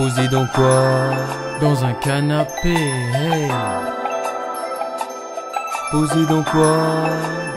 Posé dans quoi? Dans un canapé, hey. Posé dans quoi?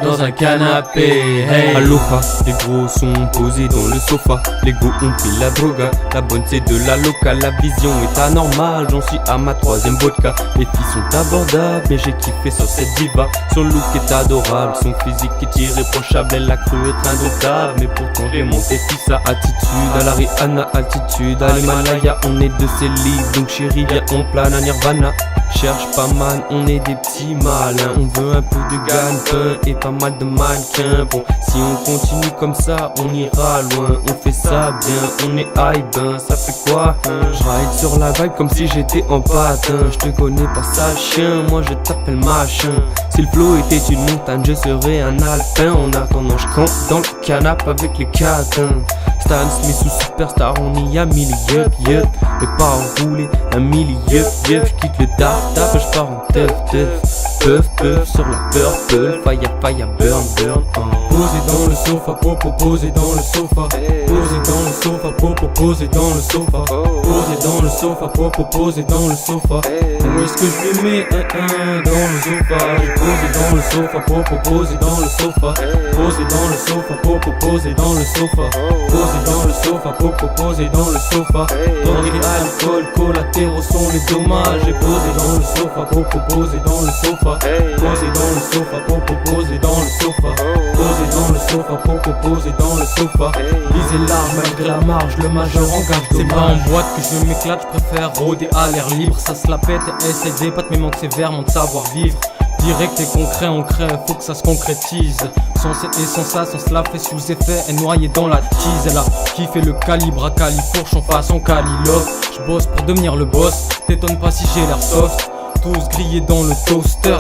Dans un canapé, hey. Aloha, les gros sont posés dans le sofa. Les go ont pris la droga. La bonne c'est de la loca. La vision est anormale, j'en suis à ma 3ème vodka. Les filles sont abordables, mais j'ai kiffé sur cette diva. Son look est adorable, son physique est irréprochable. Elle a cru être indomptable, mais pourtant j'ai monté sa attitude. À la Rihanna, altitude, à l'Himalaya. On est de ces livres, donc chérie viens on plane à Nirvana. Cherche pas man, on est des petits malins. On veut un peu de gagne-pain et pas mal de mannequins. Bon, si on continue comme ça, on ira loin. On fait ça bien, on est high ben. Ça fait quoi? Je ride sur la vibe comme si j'étais en patin. Je te connais pas ça chien, moi je t'appelle machin. Si le flow était une montagne, je serais un alpin. En attendant, je campe dans le canapé avec les catins. Stan Smith ou Superstar, on y a mille yup yup. Et pas enroulé, un mille yup yup. J'quitte le taf taf, j'pars en teuf teuf. Puff puff sur la purple, fire fire burn burn. Posé dans le sofa, popo posé dans le sofa. Posé dans le sofa, popo posé dans le sofa. Posé dans le sofa, popo posé dans le sofa. Où est-ce que je lui mets un dans le sofa? Posé dans le sofa, popo posé dans le sofa. Posé dans le sofa, popo posé dans le sofa. Posé dans le sofa, popo posé dans le sofa. Drogue et alcool, collatéraux sont les dommages. Et posé dans le sofa, popo posé dans le sofa. Posé dans le sofa, popo posé dans le sofa. Posé dans le sofa, popo posé dans le sofa. Lisez large malgré la marge, le majeur engage. C'est pas en boîte que je m'éclate, je préfère rôder à l'air libre. Ça se la pète et essaie des pattes, mais manque sévère, mon savoir-vivre. Direct et concret, on crée, faut que ça se concrétise. Sans et sans ça, sans cela fait sous effet, est noyée dans la tease. Elle a kiffé le calibre à califourche en façon Calilov. J'bosse pour devenir le boss, t'étonne pas si j'ai l'air soft. Tous grillés dans le toaster,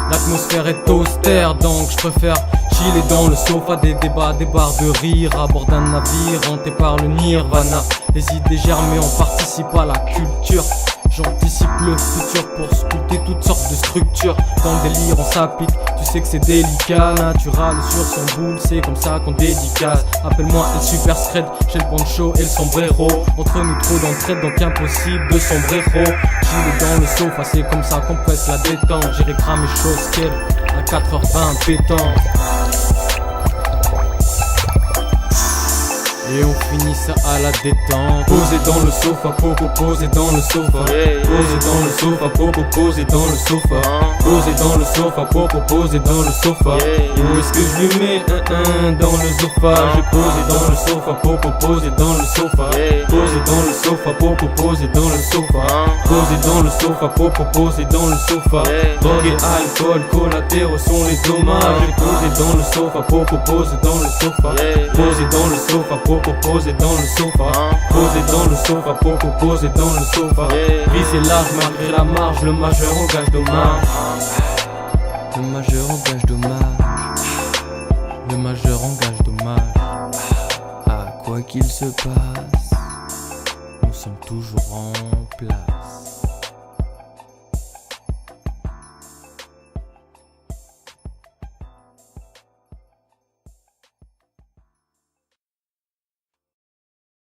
l'atmosphère est toaster, donc je préfère chiller dans le sofa. Des débats, des barres de rire à bord d'un navire hanté par le nirvana. Les idées germées, on participe à la culture. J'anticipe le futur pour sculpter toutes sortes de structures. Dans le délire on s'applique, tu sais que c'est délicat. Natural sur son boule, c'est comme ça qu'on dédicace. Appelle-moi El Super Scred, j'ai le poncho et le sombrero. Entre nous trop d'entraide, donc impossible de sombrero. Chiller dans le sofa, c'est comme ça qu'on presse la détente. J'irai cramer chose qu'elle à 4h20 pétant. Et on finit ça à la détente. Posé dans le sofa, popo posé dans le sofa. Posé dans le sofa, popo posé dans le sofa. Posé dans le sofa, popo posé dans le sofa. Où est-ce que je lui mets un dans le sofa? J'ai posé dans le sofa, popo posé dans le sofa. Posé dans le sofa, popo posé dans le sofa. Posé dans le sofa, popo posé dans le sofa. Drogue et alcool, collatéraux sont les dommages. J'ai posé dans le sofa, popo posé dans le sofa. Posé dans le sofa, popo posé dans le sofa. Posé dans le sofa, popo posé dans le sofa. Visez large malgré la marge, le majeur engage dommage. Le majeur engage dommage. Le majeur engage dommage. Ah, quoi qu'il se passe, nous sommes toujours en place.